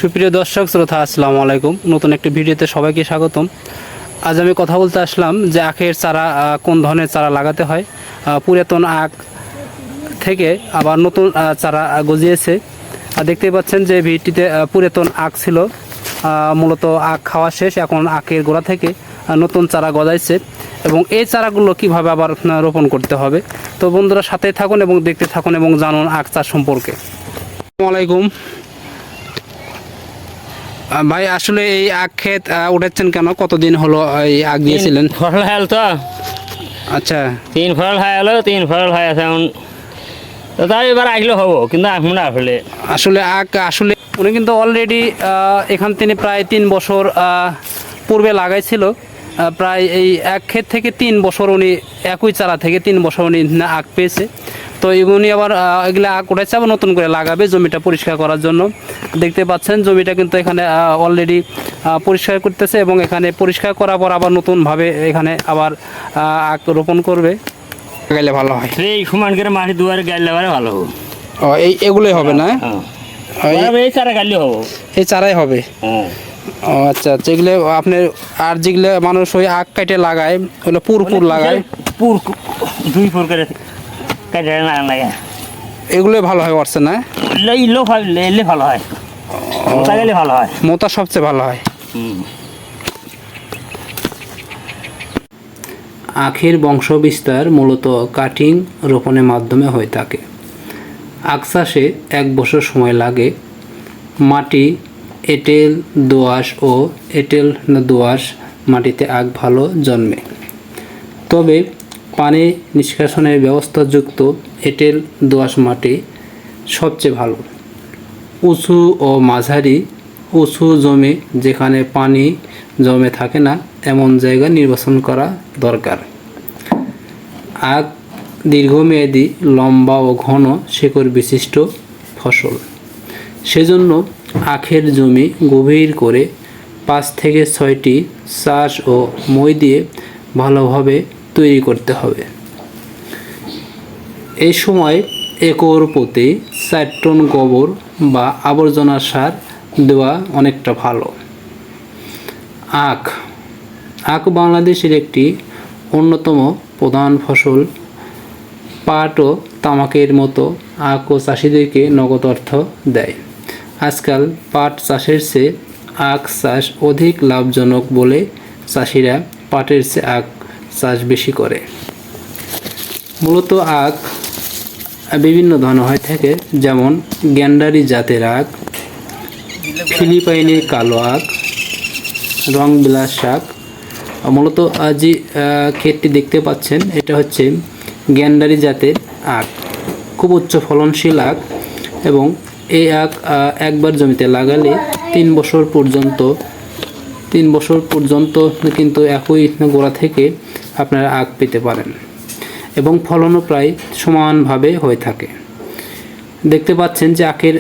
সুপ্রিয় দর্শক শ্রোতা, আসসালামু আলাইকুম। নতুন একটি ভিডিওতে সবাইকে স্বাগতম। আজ আমি কথা বলতে আসলাম যে আখের চারা কোন ধরনের চারা লাগাতে হয়। পুরাতন আখ থেকে আবার নতুন চারা গজিয়েছে। দেখতেই পাচ্ছেন যে ভিডিওটিতে পুরাতন আখ ছিল, মূলত আখ খাওয়া শেষ, এখন আখের গোড়া থেকে নতুন চারা গজাইছে এবং এই চারাগুলো কিভাবে আবার রোপণ করতে হবে। তো বন্ধুরা, সাথে থাকুন এবং দেখতে থাকুন এবং জানুন আখ চাষ সম্পর্কে। আসসালামু আলাইকুম ভাই, আসলে এই আখ ক্ষেত উঠেছেন কেন? কতদিন হলো এই আখ দিয়েছিলেন? ফসল হাল তো আচ্ছা, 3 ফসল হাই হলো, 3 ফসল হাই আছে এখন। তো তাই এবার আসলে হবো, কিন্তু এখন না আসলে আখ আসলে উনি কিন্তু অলরেডি এখান থেকে প্রায় 3 বছর পূর্বে লাগাইছিল। প্রায় এই এক ক্ষেত থেকে 3 বছর উনি একই চারা থেকে 3 বছর উনি আখ পেয়েছে। তো উনি আবার এগুলো আখ উঠেছে, আবার নতুন করে লাগাবে জমিটা পরিষ্কার করার জন্য। দেখতে পাচ্ছেন জমিটা কিন্তু এখানে অলরেডি পরিষ্কার করতেছে এবং এখানে পরিষ্কার করার পর আবার নতুনভাবে এখানে আবার আখ রোপণ করবে। গাইলে ভালো হয়, এই সমান করে মাটি দুয়ারে গাইলে ভালো হবে। এগুলোই হবে না? এই চারা গাইলে হবো, এই চারাই হবে। ও আচ্ছা আচ্ছা, এগুলো আপনার আর যেগুলো মানুষ ওই আখ কাটে লাগায় ওগুলো পুর লাগায়, পুর 2 ফুর করে কাটে না লাগে, এগুলো ভালো হয় করছে না? এলে ভালো হয়, মোটা গেলে ভালো হয়, মোটা সবচেয়ে ভালো হয়। আখের বংশ বিস্তার মূলত কাটিং রোপণের মাধ্যমে হয়ে থাকে। আখ চাষে 1 বছর সময় লাগে। মাটি এঁটেল দোআঁশ ও এঁটেল দোআঁশ মাটিতে আখ ভালো জন্মে, তবে পানি নিষ্কাশনের ব্যবস্থাযুক্ত এঁটেল দোআঁশ মাটি সবচেয়ে ভালো। উঁচু ও মাঝারি উঁচু জমি যেখানে পানি জমে থাকে না এমন জায়গা নির্বাচন করা দরকার। আখ দীর্ঘমেয়াদী, লম্বা ও ঘন শিকড় বিশিষ্ট ফসল, সেজন্য আখের জমি গভীর করে 5 থেকে 6টি চাষ ও মই দিয়ে ভালোভাবে তৈরি করতে হবে। এই সময় একর প্রতি 4 টন গোবর বা আবর্জনা সার দেওয়া অনেকটা ভালো। আখ বাংলাদেশের একটি অন্যতম প্রধান ফসল। পাট ও তামাকের মতো আখও চাষিদেরকে নগদ অর্থ দেয়। আজকাল পাট চাষের চেয়ে আখ চাষ অধিক লাভজনক বলে চাষিরা পাটের চেয়ে আখ চাষ বেশি করে। মূলত আখ বিভিন্ন ধরনের হয়ে থাকে, যেমন গ্যান্ডারি জাতের আখ, ফিলিপাইনের কালো আখ, রংবিলাস আখ। মূলত যে ক্ষেতটি দেখতে পাচ্ছেন এটা হচ্ছে গ্যান্ডারি জাতের আখ, খুব উচ্চ ফলনশীল আখ এবং এই আখ একবার জমিতে লাগালে 3 বছর পর্যন্ত কিন্তু একই গোড়া থেকে আপনারা আখ পেতে পারেন এবং ফলনও প্রায় সমানভাবে হয়ে থাকে। দেখতে পাচ্ছেন যে আখের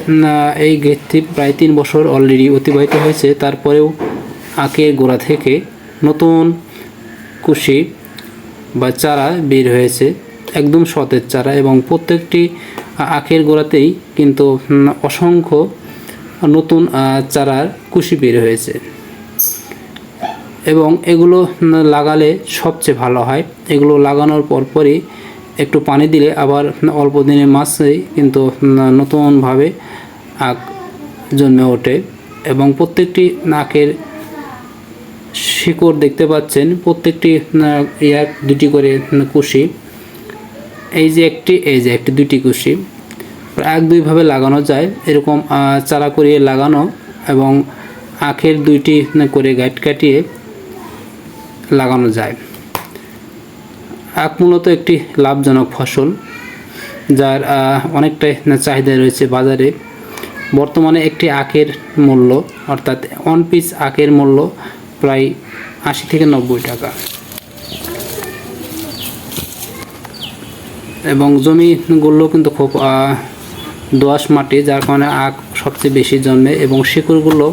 এই ক্ষেতটি প্রায় 3 বছর অলরেডি অতিবাহিত হয়েছে, তারপরেও আখের গোড়া থেকে নতুন কুশি বা চারা বের হয়েছে, একদম সতেজ চারা, এবং প্রত্যেকটি আখের গোড়াতেই কিন্তু অসংখ্য নতুন চারার কুশি বের হয়েছে এবং এগুলো লাগালে সবচেয়ে ভালো হয়। এগুলো লাগানোর পরপরই একটু পানি দিলে আবার অল্প দিনের মাঝেই কিন্তু নতুনভাবে আখ জন্মে ওঠে এবং প্রত্যেকটি আখের শিকড় দেখতে পাচ্ছেন, প্রত্যেকটি 2টি করে কুশি, এই যে একটি 2টি কুশি 1-2ভাবে লাগানো যায়। এরকম চারা করিয়ে লাগানো এবং আখের 2টি করে গাঁট কাটিয়ে লাগানো যায়। আখ মূলত একটি লাভজনক ফসল, যার অনেকটাই চাহিদা রয়েছে বাজারে। বর্তমানে একটি আখের মূল্য, অর্থাৎ 1 পিস আখের মূল্য প্রায় 80 থেকে 90 টাকা এবং জমিগুলো কিন্তু খুব দোআঁশ মাটি, যার কারণে আখ সবচেয়ে বেশি জন্মে এবং শিকড়গুলো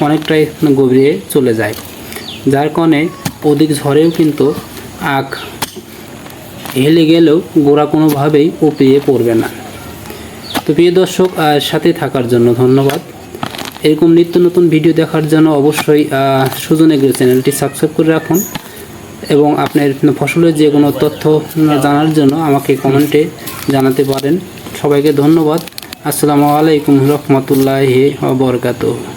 অনেকটাই গভীরে চলে যায়, যার কারণে অধিক ঝড়েও কিন্তু আখ হেলে গেলেও গোড়া কোনোভাবেই উপড়িয়ে পড়বে না। তো প্রিয় দর্শক, সাথে থাকার জন্য ধন্যবাদ। এরকম নিত্য নতুন ভিডিও দেখার জন্য অবশ্যই সুজন এগ্রো চ্যানেলটি সাবস্ক্রাইব করে রাখুন এবং আপনার ফসলের যে কোনো তথ্য জানার জন্য আমাকে কমেন্টে জানাতে পারেন। সবাইকে ধন্যবাদ। আসসালামু আলাইকুম রহমতুল্লাহি ওয়া বারাকাতুহু।